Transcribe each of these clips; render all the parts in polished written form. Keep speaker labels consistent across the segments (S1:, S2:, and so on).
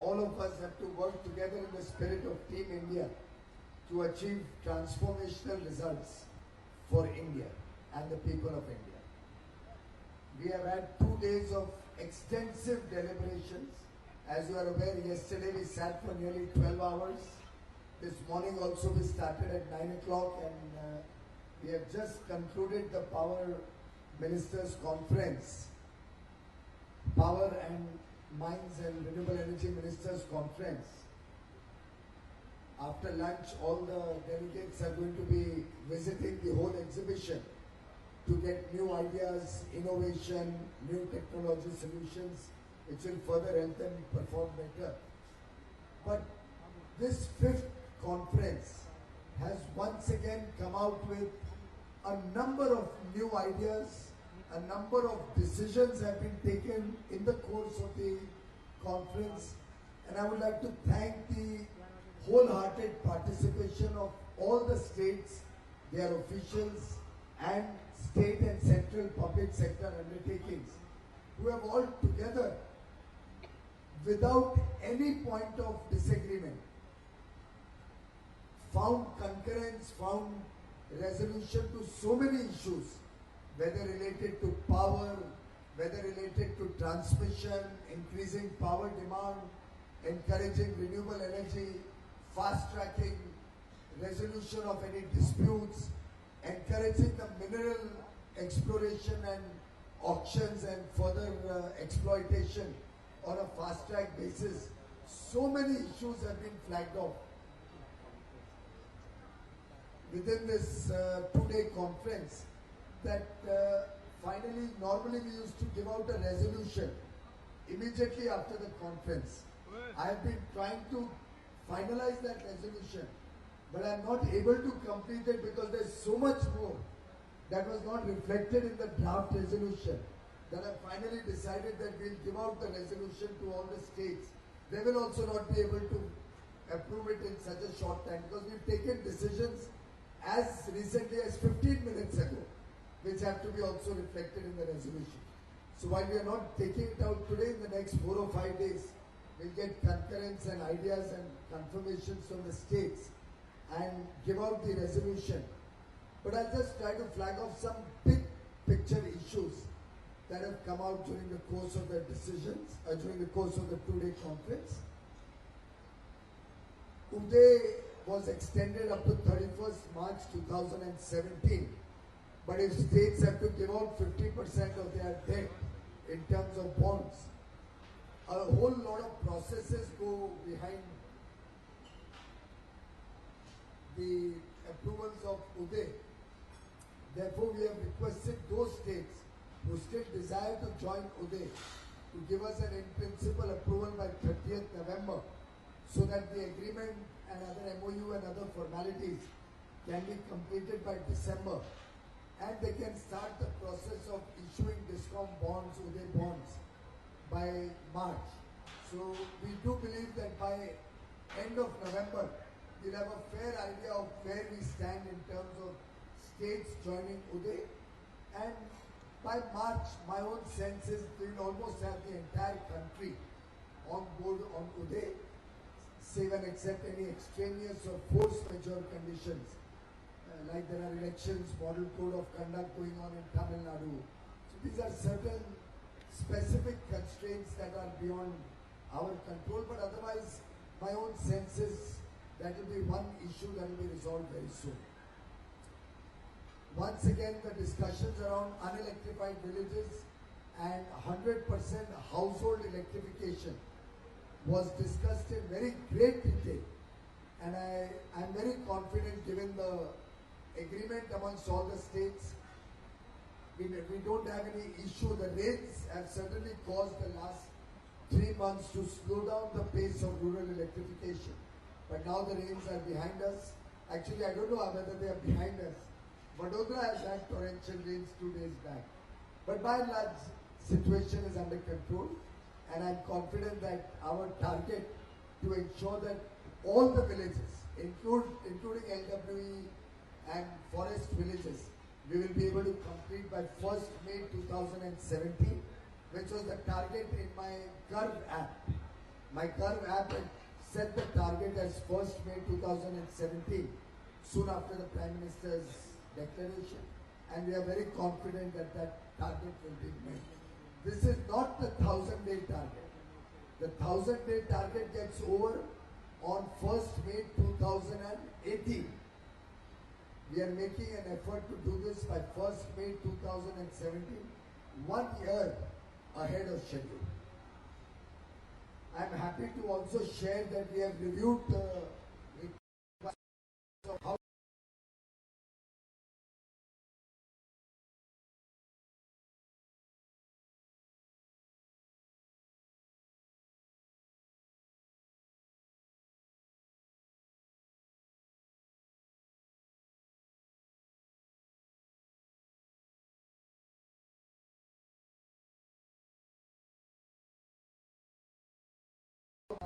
S1: all of us have to work together in the spirit of Team India to achieve transformational results for India and the people of India. We have had 2 days of extensive deliberations. As you are aware, yesterday we sat for nearly 12 hours. This morning also we started at 9 o'clock and we have just concluded the Power Ministers Conference, Power and Mines and Renewable Energy Ministers Conference. After lunch, all the delegates are going to be visiting the whole exhibition to get new ideas, innovation, new technology solutions, which will further help them perform better. But this 5th conference has once again come out with a number of new ideas, a number of decisions have been taken in the course of the conference, and I would like to thank the wholehearted participation of all the states, their officials, and state and central public sector undertakings, who have all together, without any point of disagreement, found concurrence, found resolution to so many issues, whether related to power, whether related to transmission, increasing power demand, encouraging renewable energy, fast-tracking resolution of any disputes, encouraging the mineral exploration and auctions and further exploitation on a fast-track basis. So many issues have been flagged off. Within this 2-day conference, that finally, normally we used to give out a resolution immediately after the conference. I have been trying to finalize that resolution, but I am not able to complete it because there is so much more that was not reflected in the draft resolution that I finally decided that we will give out the resolution to all the states. They will also not be able to approve it in such a short time because we have taken decisions as recently as 15 minutes ago, which have to be also reflected in the resolution. So while we are not taking it out today, in the next 4 or 5 days, we'll get concurrence and ideas and confirmations from the states and give out the resolution. But I'll just try to flag off some big picture issues that have come out during the course of the decisions, during the course of the 2-day conference. Uday was extended up to 31st March 2017. But if states have to give out 50% of their debt in terms of bonds, a whole lot of processes go behind the approvals of Uday. Therefore, we have requested those states who still desire to join Uday to give us an in-principle approval by 30th November so that the agreement and other MOU and other formalities can be completed by December. And they can start the process of issuing DISCOM bonds, Uday bonds, by March. So we do believe that by end of November, we'll have a fair idea of where we stand in terms of states joining Uday. And by March, my own sense is we'll almost have the entire country on board on Uday, save and except any extraneous or force majeure conditions. Like there are elections, model code of conduct going on in Tamil Nadu. So these are certain specific constraints that are beyond our control, but otherwise my own sense is that will be one issue that will be resolved very soon. Once again, the discussions around unelectrified villages and 100% household electrification was discussed in very great detail, and I am very confident given the agreement amongst all the states. We don't have any issue. The rains have certainly caused the last 3 months to slow down the pace of rural electrification. But now the rains are behind us. Actually, I don't know whether they are behind us. Vadodara has had torrential rains 2 days back. But by and large, situation is under control. And I'm confident that our target to ensure that all the villages, including LWE and forest villages, we will be able to complete by 1st May 2017, which was the target in my Curve app, My Curve app had set the target as 1st May 2017, soon after the Prime Minister's declaration, and we are very confident that that target will be met. This is not the 1,000-day target. The 1,000-day target gets over on 1st May 2018. We are making an effort to do this by 1st May 2017, 1 year ahead of schedule. I am happy to also share that we have reviewed the requirements of how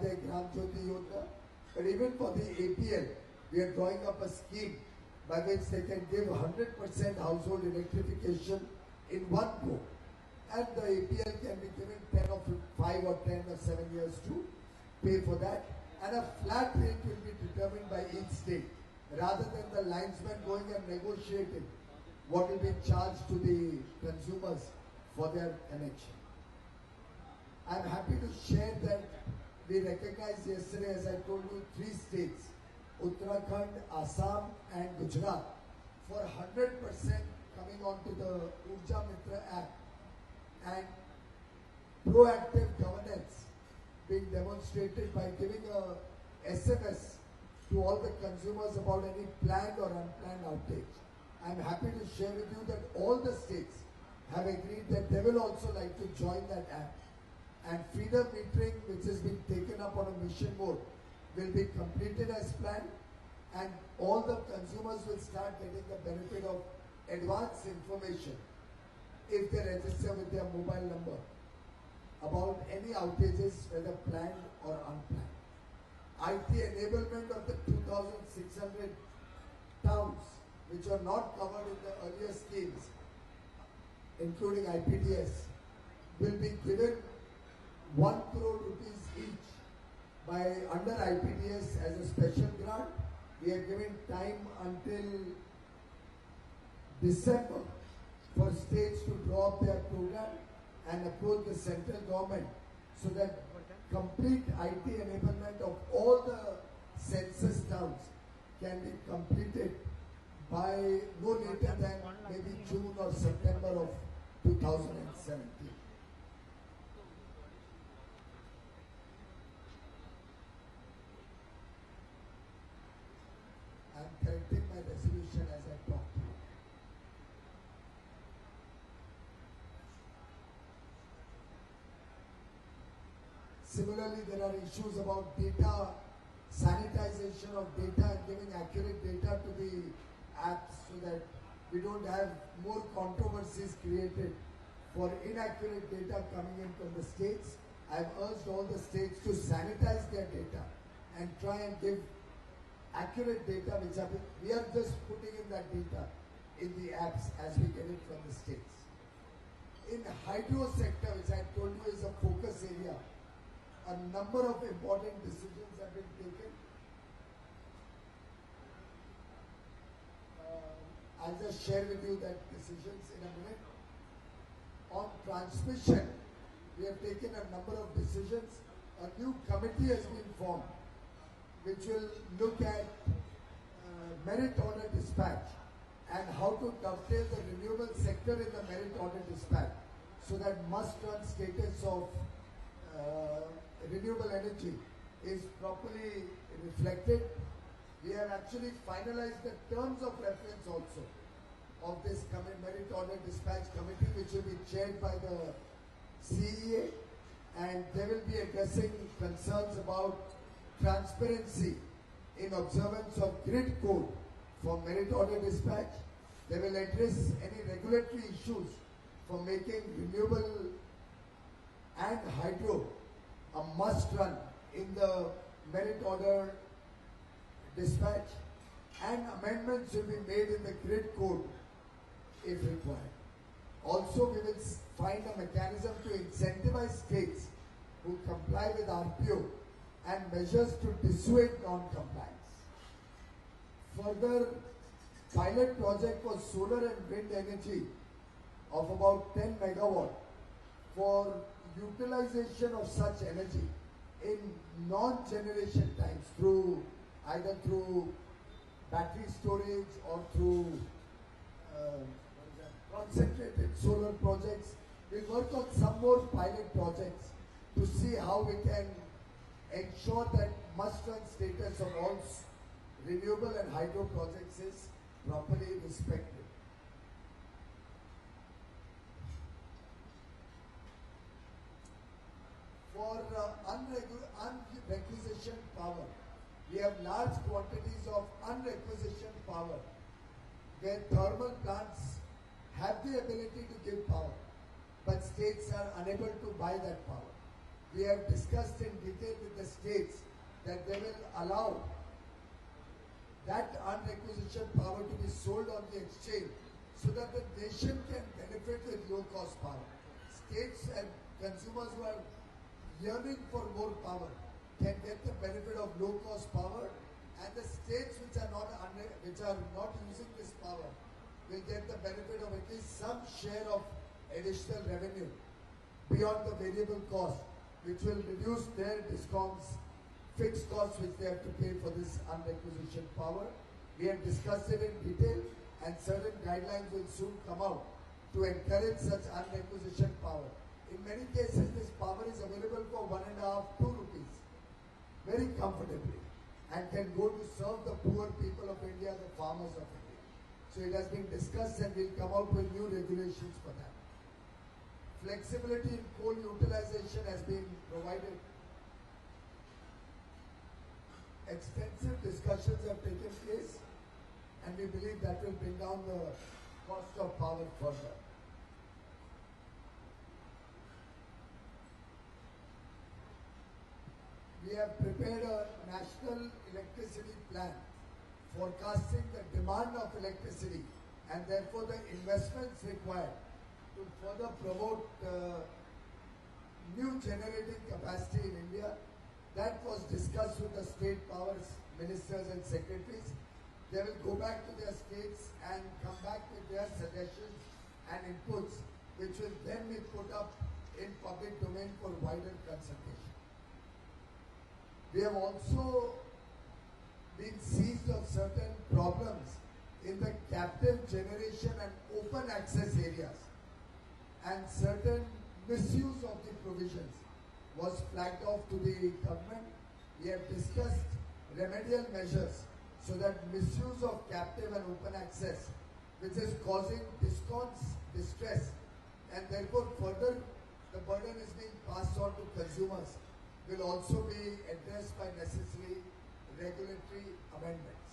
S1: the Gram Jyoti Yojana, but even for the APL, we are drawing up a scheme by which they can give 100% household electrification in one go. And the APL can be given 10 or 5 or 10 or 7 years to pay for that. And a flat rate will be determined by each state, rather than the linesman going and negotiating what will be charged to the consumers for their connection. I am happy to share that we recognized yesterday, as I told you, 3 states, Uttarakhand, Assam and Gujarat, for 100% coming onto the Urja Mitra app and proactive governance being demonstrated by giving a SMS to all the consumers about any planned or unplanned outage. I am happy to share with you that all the states have agreed that they will also like to join that app. And feeder metering, which has been taken up on a mission mode, will be completed as planned, and all the consumers will start getting the benefit of advanced information if they register with their mobile number about any outages, whether planned or unplanned. IT enablement of the 2,600 towns which are not covered in the earlier schemes, including IPDS, will be given 1 crore rupees each by under IPDS as a special grant. We are giving time until December for states to draw up their program and approach the central government so that complete IT enablement of all the census towns can be completed by no later than maybe June or September of 2017. I am correcting my resolution as I talk to you. Similarly, there are issues about data, sanitization of data and giving accurate data to the apps so that we don't have more controversies created for inaccurate data coming in from the states. I have urged all the states to sanitize their data and try and give accurate data which we are just putting in that data in the apps as we get it from the states. In the hydro sector, which I told you is a focus area, a number of important decisions have been taken. I'll just share with you that decisions in a minute. On transmission, we have taken a number of decisions. A new committee has been formed which will look at merit order dispatch and how to dovetail the renewable sector in the merit order dispatch so that must-run status of renewable energy is properly reflected. We have actually finalized the terms of reference also of this merit order dispatch committee, which will be chaired by the CEA, and they will be addressing concerns about transparency in observance of grid code for merit order dispatch. They will address any regulatory issues for making renewable and hydro a must run in the merit order dispatch, and amendments will be made in the grid code if required. Also, we will find a mechanism to incentivize states who comply with RPO and measures to dissuade non-compliance. Further, pilot project for solar and wind energy of about 10 megawatt for utilization of such energy in non-generation times through either through battery storage or through concentrated solar projects. We'll work on some more pilot projects to see how we can ensure that must-run status of all renewable and hydro projects is properly respected. For unrequisitioned power, we have large quantities of unrequisitioned power where thermal plants have the ability to give power, but states are unable to buy that power. We have discussed in detail with the states that they will allow that unrequisitioned power to be sold on the exchange so that the nation can benefit with low-cost power. States and consumers who are yearning for more power can get the benefit of low-cost power, and the states which are not using this power will get the benefit of at least some share of additional revenue beyond the variable cost, which will reduce their discounts, fixed costs which they have to pay for this unrequisitioned power. We have discussed it in detail, and certain guidelines will soon come out to encourage such unrequisitioned power. In many cases, this power is available for 1.5, 2 rupees, very comfortably, and can go to serve the poor people of India, the farmers of India. So it has been discussed, and we'll come out with new regulations for that. Flexibility in coal utilization has been provided. Extensive discussions have taken place, and we believe that will bring down the cost of power further. We have prepared a national electricity plan forecasting the demand of electricity and therefore the investments required to further promote new generating capacity in India. That was discussed with the state powers ministers and secretaries. They will go back to their states and come back with their suggestions and inputs, which will then be put up in public domain for wider consultation. We have also been seized of certain problems in the captive generation and open access areas, and certain misuse of the provisions was flagged off to the government. We have discussed remedial measures so that misuse of captive and open access, which is causing discounts, distress, and therefore further the burden is being passed on to consumers, will also be addressed by necessary regulatory amendments.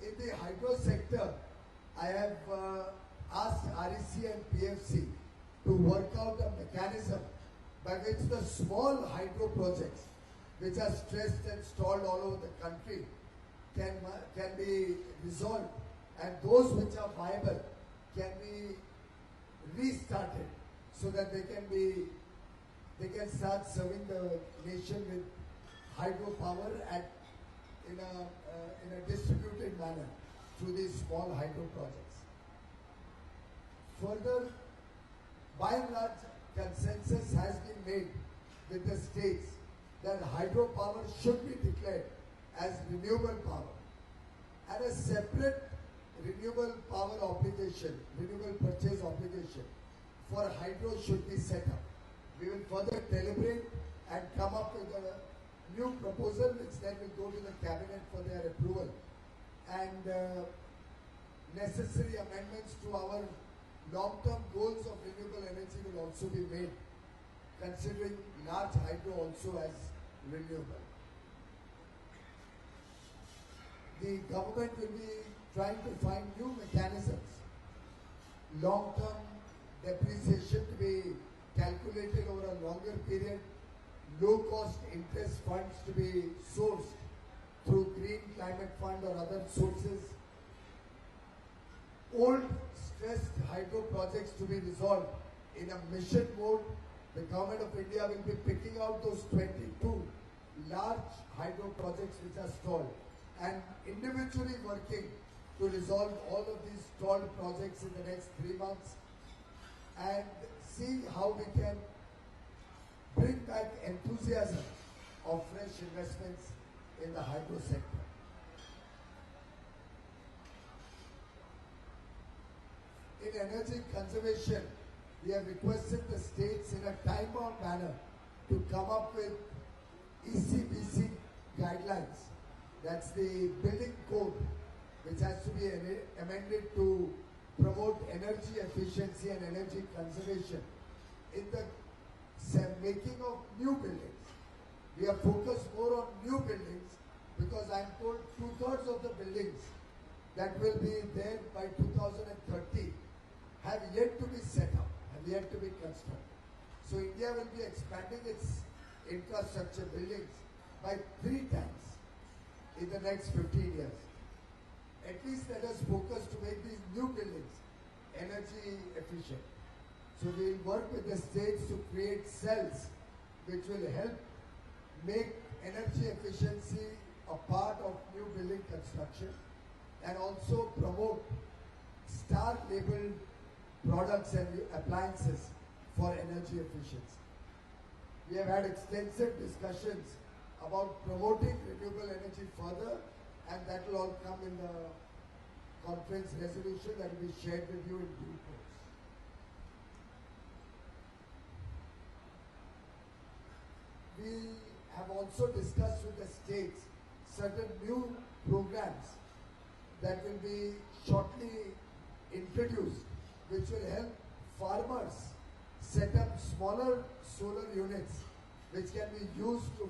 S1: In the hydro sector, I have asked REC and PFC to work out a mechanism by which the small hydro projects, which are stressed and stalled all over the country, can be resolved, and those which are viable can be restarted so that they can start serving the nation with hydropower in a distributed manner through these small hydro projects. Further, by and large, consensus has been made with the states that hydropower should be declared as renewable power, and a separate renewable power obligation, renewable purchase obligation for hydro should be set up. We will further deliberate and come up with a new proposal which then will go to the cabinet for their approval, and necessary amendments to our long-term goals of renewable energy will also be made, considering large hydro also as renewable. The government will be trying to find new mechanisms, long-term depreciation to be calculated over a longer period, low-cost interest funds to be sourced through Green Climate Fund or other sources, old stressed hydro projects to be resolved in a mission mode. The government of India will be picking out those 22 large hydro projects which are stalled, and individually working to resolve all of these stalled projects in the next 3 months and see how we can bring back enthusiasm of fresh investments in the hydro sector. In energy conservation, we have requested the states in a time-bound manner to come up with ECBC guidelines. That's the building code which has to be amended to promote energy efficiency and energy conservation in the making of new buildings. We are focused more on new buildings because I'm told 2/3 of the buildings that will be there by 2030 have yet to be set up, have yet to be constructed. So India will be expanding its infrastructure buildings by 3 times in the next 15 years. At least let us focus to make these new buildings energy efficient. So we will work with the states to create cells which will help make energy efficiency a part of new building construction and also promote star labeled products and appliances for energy efficiency. We have had extensive discussions about promoting renewable energy further, and that will all come in the conference resolution that will be shared with you in due course. We have also discussed with the states certain new programs that will be shortly introduced, which will help farmers set up smaller solar units which can be used to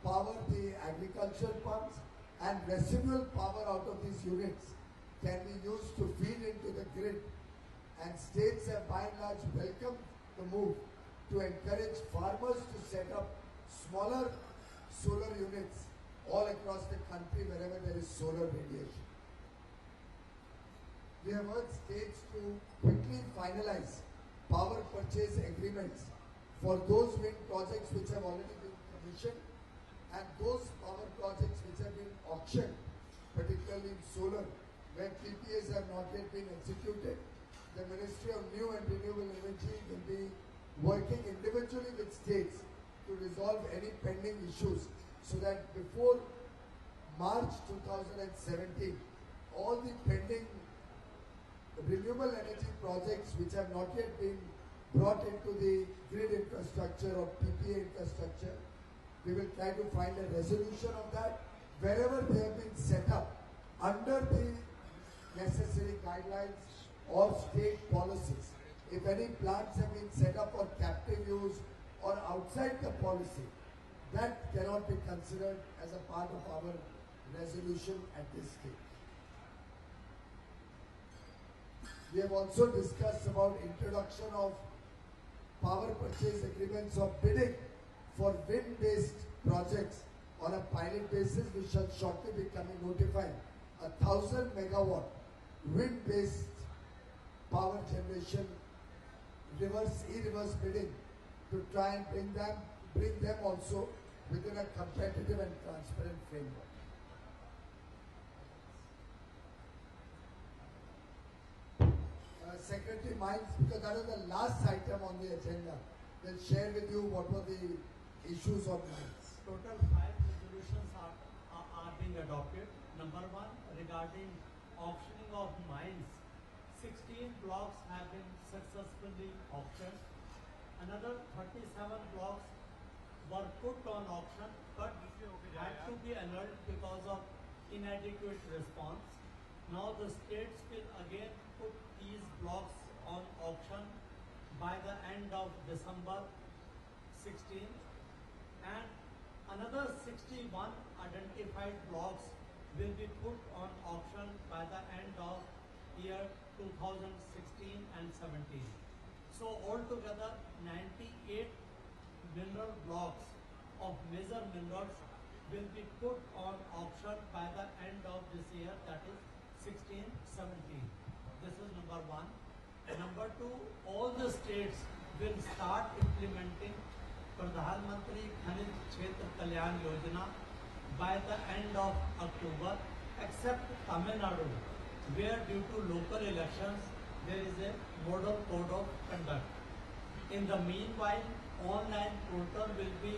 S1: power the agricultural pumps, and residual power out of these units can be used to feed into the grid. And states have by and large welcomed the move to encourage farmers to set up smaller solar units all across the country wherever there is solar radiation. We have urged states to quickly finalize power purchase agreements for those wind projects which have already been commissioned and those power projects which have been auctioned, particularly in solar, where PPAs have not yet been executed. The Ministry of New and Renewable Energy will be working individually with states to resolve any pending issues so that before March 2017, all the pending renewable energy projects which have not yet been brought into the grid infrastructure or PPA infrastructure, we will try to find a resolution of that wherever they have been set up under the necessary guidelines or state policies. If any plants have been set up for captive use or outside the policy, that cannot be considered as a part of our resolution at this stage. We have also discussed about introduction of power purchase agreements of bidding for wind-based projects on a pilot basis. We shall shortly be coming notified 1,000 megawatt wind-based power generation e-reverse bidding to try and bring them also within a competitive and transparent framework. Secretary Mines, because that was the last item on the agenda, will share with you what were the issues of mines.
S2: Total 5 resolutions are being adopted. Number 1, regarding auctioning of mines. 16 blocks have been successfully auctioned. Another 37 blocks were put on auction but had to be annulled because of inadequate response. Now the states will again put these blocks on auction by the end of December 16, and another 61 identified blocks will be put on auction by the end of year 2016 and 17. So altogether 98 mineral blocks of major minerals will be put on auction by the end of this year, that is 16-17. This is number 1. Number 2, all the states will start implementing प्रधानमंत्री खनिज क्षेत्र Kalyan Yojana by the end of October, except Tamil Nadu, where due to local elections there is a model code of conduct. In the meanwhile, online portal will be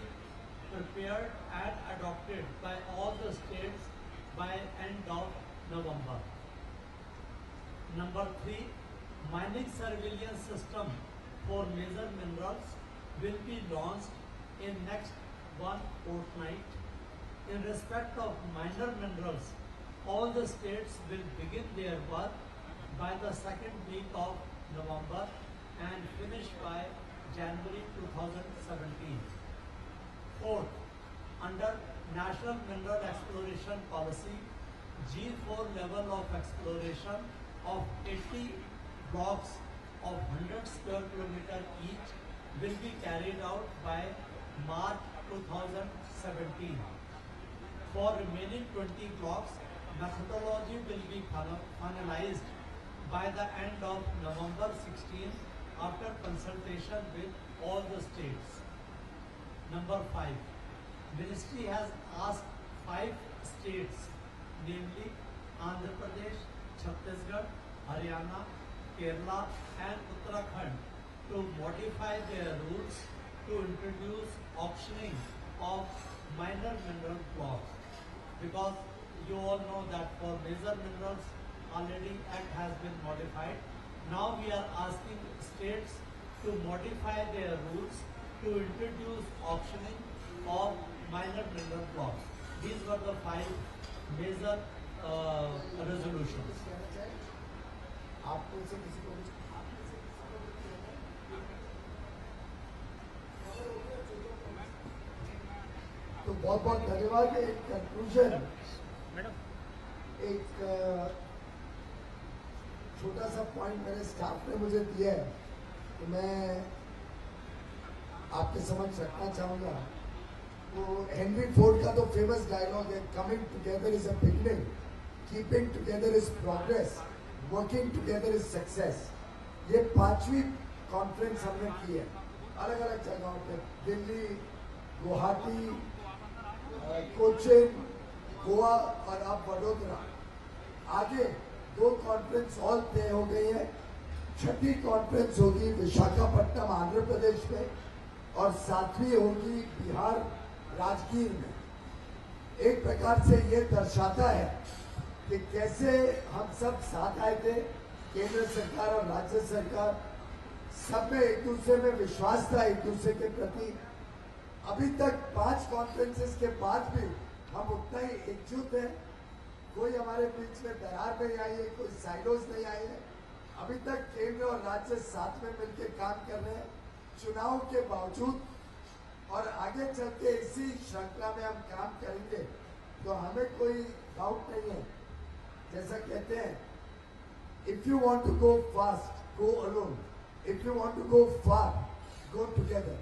S2: prepared and adopted by all the states by end of November. Number 3, mining surveillance system for major minerals will be launched in next one fortnight. In respect of minor minerals, all the states will begin their work by the second week of November and finish by January 2017. Fourth, under National Mineral Exploration Policy, G4 level of exploration of 80 blocks of 100 square kilometer each will be carried out by March 2017. For remaining 20 blocks, methodology will be finalized by the end of November 16 after consultation with all the states. Number 5, Ministry has asked 5 states, namely Andhra Pradesh, Chhattisgarh, Haryana, Kerala and Uttarakhand to modify their rules to introduce auctioning of minor mineral blocks. Because you all know that for major minerals already act has been modified. Now we are asking states to modify their rules to introduce auctioning of minor mineral blocks. These were the 5 major resolutions.
S1: आपको से किसी को तो बहुत बहुत धन्यवाद। एक conclusion, एक छोटा सा पॉइंट मेरे स्टाफ ने मुझे दिया है तो मैं आपके समझ रखना चाहूंगा। तो हेनरी फोर्ड का तो फेमस डायलॉग है, coming together is a beginning, keeping together is progress, working together is success. ये 5वीं कॉन्फ्रेंस हमने की है अलग अलग जगहों पे, दिल्ली, गुवाहाटी, कोचिन, गोवा और अब वडोदरा। आगे 2 कॉन्फ्रेंस और तय हो गई है। 6ठी कॉन्फ्रेंस होगी विशाखापट्टनम आंध्र प्रदेश में और 7वीं होगी बिहार राजगीर में। एक प्रकार से ये दर्शाता है कि कैसे हम सब साथ आए थे, केंद्र सरकार और राज्य सरकार, सब में एक दूसरे में विश्वास था एक दूसरे के प्रति। अभी तक 5 कॉन्फ्रेंसेस के बाद भी हम उतना ही एकजुट हैं। कोई हमारे बीच में दरार नहीं आई है, कोई साइलोज नहीं आई है। अभी तक केंद्र और राज्य साथ में मिलकर काम कर रहे हैं चुनाव के बावजूद, और आगे चल के इसी श्रृंखला में हम काम करेंगे। तो हमें कोई डाउट नहीं है। जैसा कहते हैं, if you want to go fast go alone, if you want to go far go together.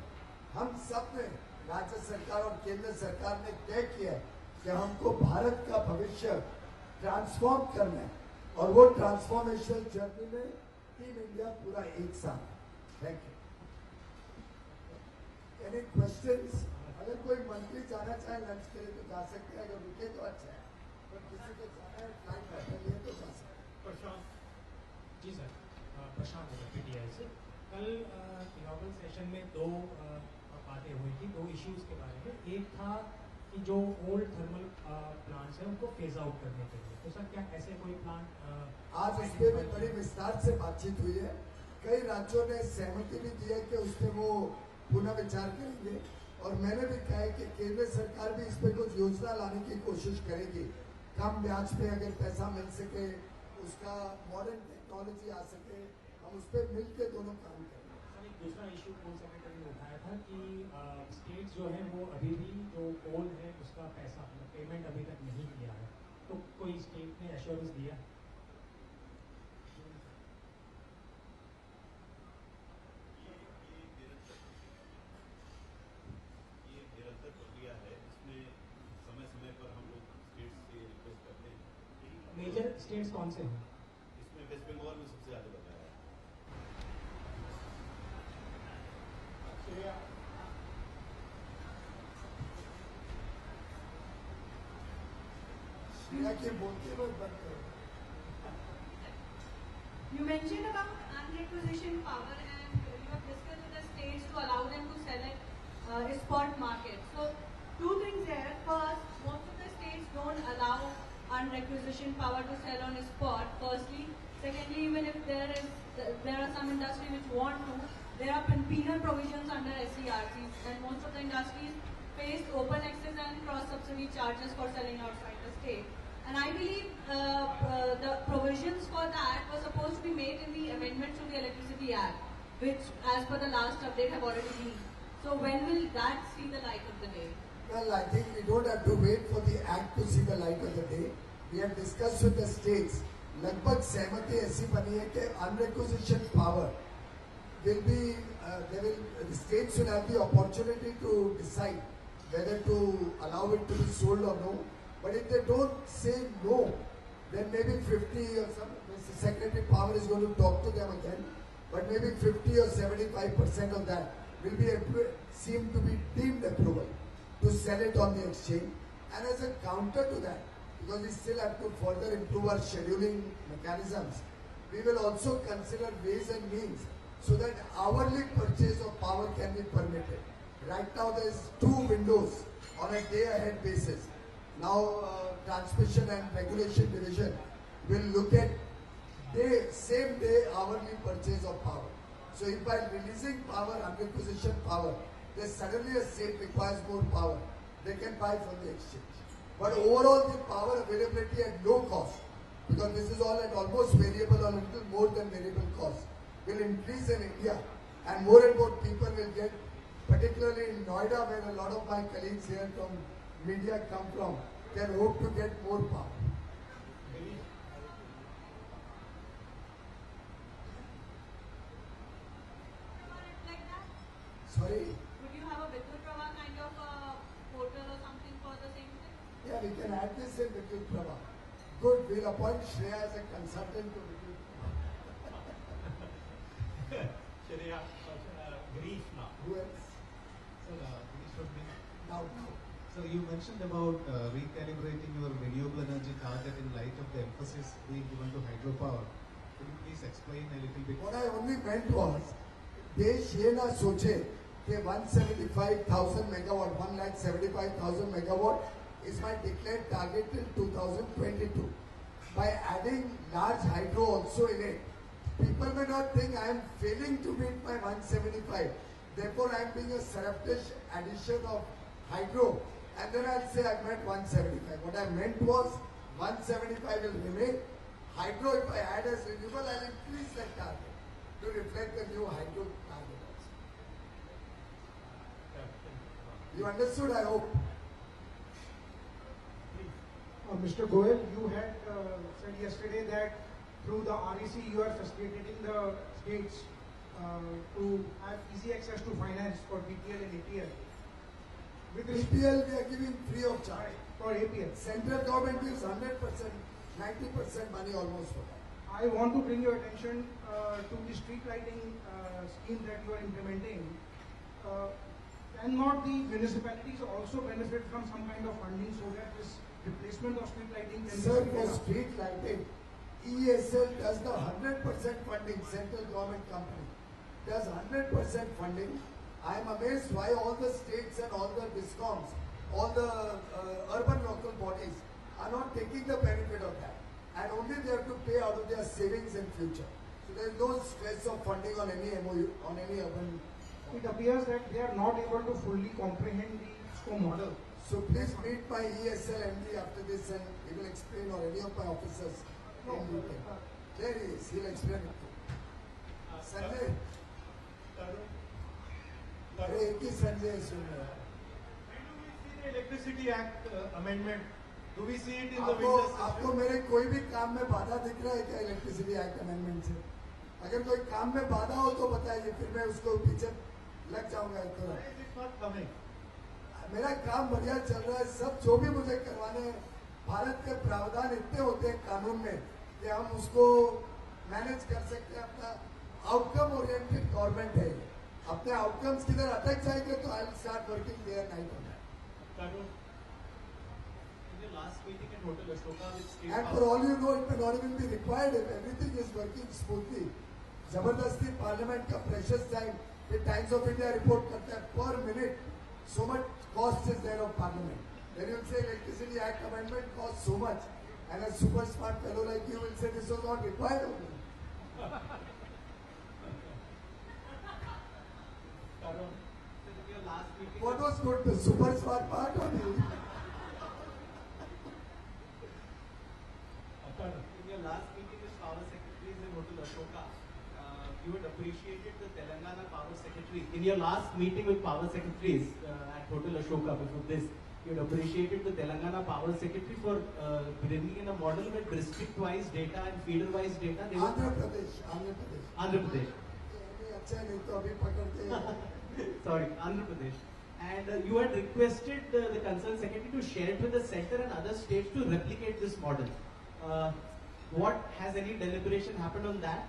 S1: हम सब ने, राज्य सरकार और केंद्र सरकार ने तय किया है कि हमको भारत का भविष्य ट्रांसफॉर्म करना है, और वो ट्रांसफॉर्मेशनल जर्नी में टीम इंडिया पूरा एक साथ। Thank you. Any questions? अगर कोई मंत्री जाना चाहे लंच के लिए तो जा सकते हैं, अगर रुके तो अच्छा है, पर किसी को जाना है फ्लाइट बैठे लिए तो जा सकते हैं।
S3: प्रशांत जी सर, प्रशांत पीटीआई से। कल इनॉग्रेशन सेशन में 2 बातें हुई थी, 2 इश्यूज के बारे में। एक था कि जो ओल्ड थर्मल प्लांट्स हैं उनको फेज आउट करने के लिए, तो सर क्या ऐसे कोई प्लान
S1: आज इस पे भी बड़ी विस्तार से बातचीत हुई है। कई राज्यों ने सहमति भी दी है कि उस पर वो पुनः विचार करेंगे, और मैंने भी कहा है कि केंद्र सरकार भी इस पर कुछ योजना लाने की कोशिश करेगी। कम ब्याज पे अगर पैसा मिल सके, उसका मॉडर्न टेक्नोलॉजी आ सके, हम उस पर मिल के दोनों काम करेंगे।
S3: सर एक दूसरा इशू कौन सेक्रेटरी ने उठाया था कि स्टेट्स जो है वो अभी भी जो कोल है उसका पैसा पेमेंट अभी तक नहीं किया है, तो कोई स्टेट ने एश्योरेंस दिया? मेजर स्टेट्स कौन से हैं?
S4: इसमें वेस्ट बंगाल में सबसे ज्यादा बताया है।
S1: श्रेया के बोलते वक्त बंद करो.
S5: You mentioned about unrequisition power and you have discussed with the states to allow them to sell at spot market. So two things here. First, most of the states don't allow unrequisition power to sell on spot. Firstly, secondly, even if there are some industries which want to, there are penal provisions under SERCs, and most of the industries face open access and cross-subsidy charges for selling outside the state. And I believe the provisions for that were supposed to be made in the amendments to the Electricity Act, which, as per the last update, have already been. So when will that see the light of the day?
S1: Well, I think we don't have to wait for the act to see the light of the day. We have discussed with the states. लगभग सहमति ऐसी बनी है कि unrequisition power will be, the states will have the opportunity to decide whether to allow it to be sold or no. But if they don't say no, then maybe 50 or some, Mr. Secretary Power is going to talk to them again, but maybe 50 or 75% of that will be seem to be deemed approval to sell it on the exchange. And as a counter to that, because we still have to further improve our scheduling mechanisms, we will also consider ways and means so that hourly purchase of power can be permitted. Right now there is 2 windows on a day-ahead basis. Now Transmission and Regulation Division will look at same day hourly purchase of power. So if by releasing power, unrequisition power, then suddenly a state requires more power, they can buy from the exchange. But overall the power availability at low cost, because this is all at almost variable or a little more than variable cost, will increase in India, and more people will get, particularly in Noida, where a lot of my colleagues here from media come from, can hope to get more power. Sorry?
S5: Would you have a Vidyut Prabha kind of portal or something for the same thing?
S1: Yeah, we can add this in Vidyut Prabha. Good, we'll appoint Shreya as a consultant to Vidyut Prabha.
S2: Shreya, Greece now.
S1: Who else?
S6: Sir, please from me.
S1: Now.
S6: So you mentioned about recalibrating your renewable energy target in light of the emphasis being given to hydropower. Could you please explain a little bit?
S1: What I only meant was, देश ये ना सोचे कि 175,000 megawatt, 1,75,000 megawatt is my declared target till 2022. By adding large hydro also in it, people may not think I am failing to meet my 175. Therefore, I am being a surreptitious addition of hydro, and then I'll say I met 175. What I meant was 175 will remain. Hydro, if I add as renewable, I'll increase that target to reflect the new hydro target also. You understood, I hope.
S7: Mr. Goyal, you had said yesterday that through the REC you are facilitating the states to have easy access to finance for BPL and APL. With
S1: BPL we are giving free of charge.
S7: For APL.
S1: Central government gives 100%, 90% money almost for that.
S7: I want to bring your attention to the street lighting scheme that you are implementing. Cannot the municipalities also benefit from some kind of funding so that this replacement of street lighting can
S1: Sir,
S7: be
S1: for street lighting, ESL does the 100% funding, central government company does 100% funding. I am amazed why all the states and all the discoms, all the urban local bodies are not taking the benefit of that. And only they have to pay out of their savings in future. So there is no stress of funding on any MOU, on any urban.
S7: It appears that they are not able to fully comprehend the SCO model.
S1: So please meet my ESL MD after this and he will explain, or any of my officers in detail. There he is, he'll explain it to you. Sanjay. अरे एक ही संजय सुन रहा है.
S2: Electricity Act amendment. Do we see it in the winter session?
S1: आपको मेरे कोई भी काम में बाधा दिख रहा है क्या इलेक्ट्रिसिटी एक्ट अमेंडमेंट से? अगर कोई काम में बाधा हो तो बताइए, फिर मैं उसको पीछे लग जाऊंगा तुरंत. मेरा काम बढ़िया चल रहा है. सब जो भी मुझे करवाने हैं, भारत के प्रावधान इतने होते हैं कानून में कि हम उसको मैनेज कर सकते हैं. अपना आउटकम ओरिएंटेड गवर्नमेंट है. अपने आउटकम्स किधर अटक जाएंगे तो I will start working day and night on that.
S2: In the last meeting at Hotel Ashoka with State
S1: And
S2: Power.
S1: for all you know, it may not even be required if everything is working smoothly. जबरदस्ती parliament का pressure time फिर times of India report करता है पर minute so much cost is there of parliament. Then you will say electricity act amendment costs so much, and a super smart fellow like you will say this was not required of me.
S2: Tarun, so in your last meeting.
S1: What was good, the super smart part or the
S2: In your last meeting with Power Secretaries in Hotel Ashoka, you had appreciated the Telangana Power Secretary. In your last meeting with Power Secretaries at Hotel Ashoka before this, you had appreciated the Telangana Power Secretary for bringing in a model with district-wise data and feeder-wise data. They were-
S1: Andhra Pradesh.
S2: Andhra Pradesh.
S1: ये अच्छा नहीं तो अभी पकड़ते हैं.
S2: Sorry, Andhra Pradesh. And you had requested the concerned secretary to share it with the center and other states to replicate this model. What has any deliberation happened on that?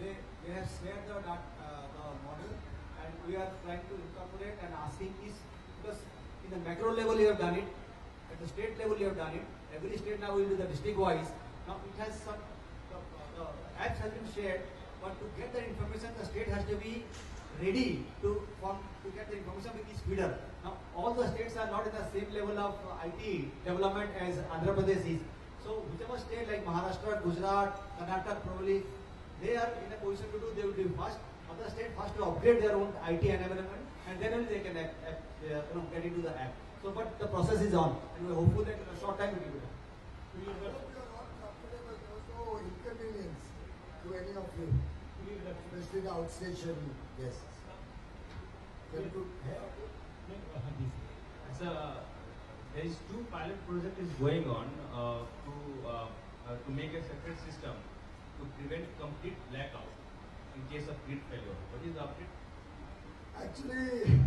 S8: Yes, they have shared the model, and we are trying to incorporate and asking is because in the macro level you have done it, at the state level you have done it. Every state now will do the district wise. Now it has some the apps has been shared, but to get the information, the state has to be ready to get the information with each feeder. Now all the states are not in the same level of IT development as Andhra Pradesh is. So whichever state like Maharashtra, Gujarat, Karnataka probably they are in a position to do, they will be first. Other state first to upgrade their own IT environment, and then only they can get into the app. So but the process is on, and we are hopeful that in a short time we will be done.
S1: I hope you are not comfortable. There was no inconvenience to any of you, especially the outstation guests. Very good.
S9: So, there is two pilot project is going on to make a separate system to prevent complete blackout in case of grid failure. What is the update?
S1: Actually,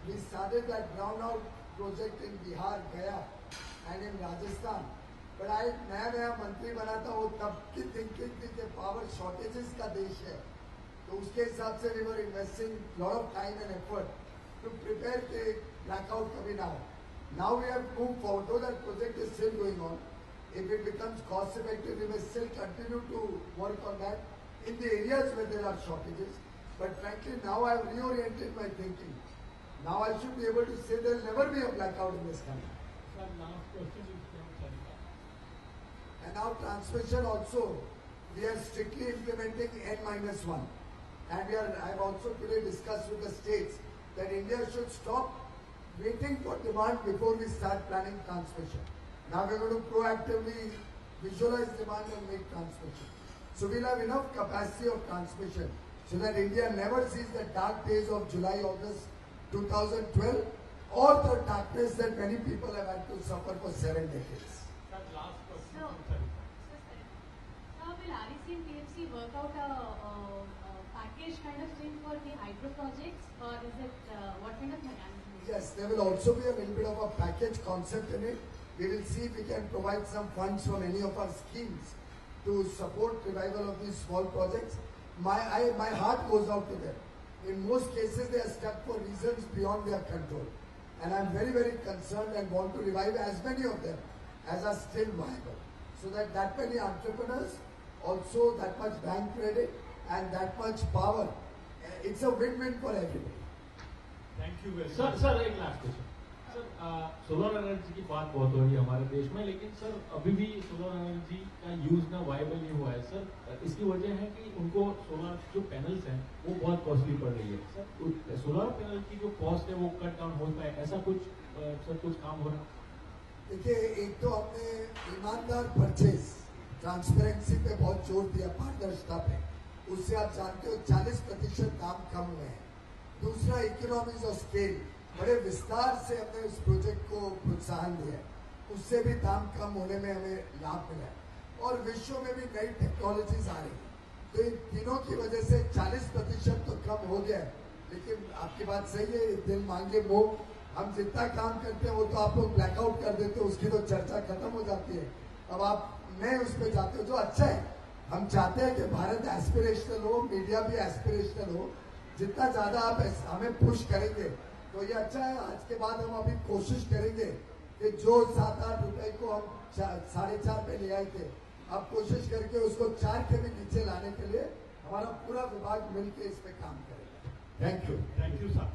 S1: we started that brownout project in Bihar, Gaya, and in Rajasthan. But I नया मंत्री बना था वो तब की thinking थी कि power shortages का देश है, तो उसके हिसाब से we were investing lot of time and effort to prepare कि blackout कभी ना हो. Now we have moved forward. Though that project is still going on, if it becomes cost effective, we may still continue to work on that in the areas where there are shortages. But frankly, now I have reoriented my thinking. Now I should be able to say there will never be a blackout in this country.
S2: Sir, last question is from Sarika.
S1: And now transmission also, we are strictly implementing N-1. And I have also today discussed with the states that India should stop waiting for demand before we start planning transmission. Now we are going to proactively visualize demand and make transmission. So we'll have enough capacity of transmission so that India never sees the dark days of July, August 2012 or the darkness that many people have had to suffer for 7 decades.
S2: Sir, last question
S5: So,
S2: from Sarika.
S5: now will REC and PFC work out a package kind of thing for the hydro projects, or is it what kind of mechanism?
S1: Yes, there will also be a little bit of a package concept in it. We will see if we can provide some funds from any of our schemes to support revival of these small projects. My heart goes out to them. In most cases, they are stuck for reasons beyond their control. And I'm very, very concerned and want to revive as many of them as are still viable. So that many entrepreneurs, also that much bank credit and that much power. It's a win-win for everybody.
S2: Thank you very
S10: sir
S2: much.
S10: Sir एक last question sir, solar energy की बात बहुत हो रही है हमारे देश में, लेकिन सर अभी भी सोलर एनर्जी का यूज ना वायबल नहीं हुआ है सर. इसकी वजह है कि उनको सोलर जो पैनल्स हैं वो बहुत कॉस्टली पड़ रही है सर. सोलर पैनल की जो कॉस्ट है वो कट डाउन हो पाए, ऐसा कुछ सर कुछ काम हो रहा है?
S1: देखिए, एक तो हमने ईमानदार परचेज ट्रांसपेरेंसी पे बहुत जोर दिया, पारदर्शिता पे. उससे आप जानते हो 40% दाम कम हुए हैं. दूसरा, इकोनॉमीज ऑफ स्केल, बड़े विस्तार से हमने उस प्रोजेक्ट को प्रोत्साहन दिया है, उससे भी दाम कम होने में हमें लाभ मिला है. और विश्व में भी नई टेक्नोलॉजीज आ रही है, तो इन तीनों की वजह से 40% तो कम हो गया है. लेकिन आपकी बात सही है, दिल मांगे मोह, हम जितना काम करते हैं वो तो आप लोग ब्लैकआउट कर देते हो, उसकी तो चर्चा खत्म हो जाती है. अब आप नए उस पर जाते हो, जो अच्छा है. हम चाहते हैं कि भारत एस्पिरेशनल हो, मीडिया भी एस्पिरेशनल हो. जितना ज्यादा आप हमें पुश करेंगे तो ये अच्छा है। आज के बाद हम अभी कोशिश करेंगे कि जो 7-8 रुपए को हम 4.5 में ले आए थे, अब कोशिश करके उसको 4 के भी नीचे लाने के लिए हमारा पूरा विभाग मिलकर इस पे काम करेगा। Thank you
S2: sir.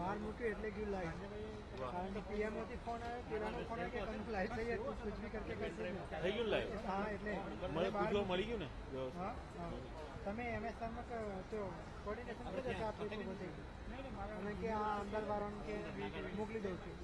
S11: બહાર મૂક્યું એટલે ગયું લાઈટ કારણ કે પીએમ માંથી ફોન આવ્યો પેલાનો ફોન આવ્યો કે કંઈક લાઈટ થઈ તું कुछ भी करके कैसे
S12: થઈ ગયું લાઈટ
S11: હા એટલે
S12: મળી ગયું ને
S11: હા હા તમે એમએસઆર માં તો કોર્ડિનેશન કરી દેશો આપણે તો બધી અને કે આ અંદર વાળાને કે મોકલી દઉં છું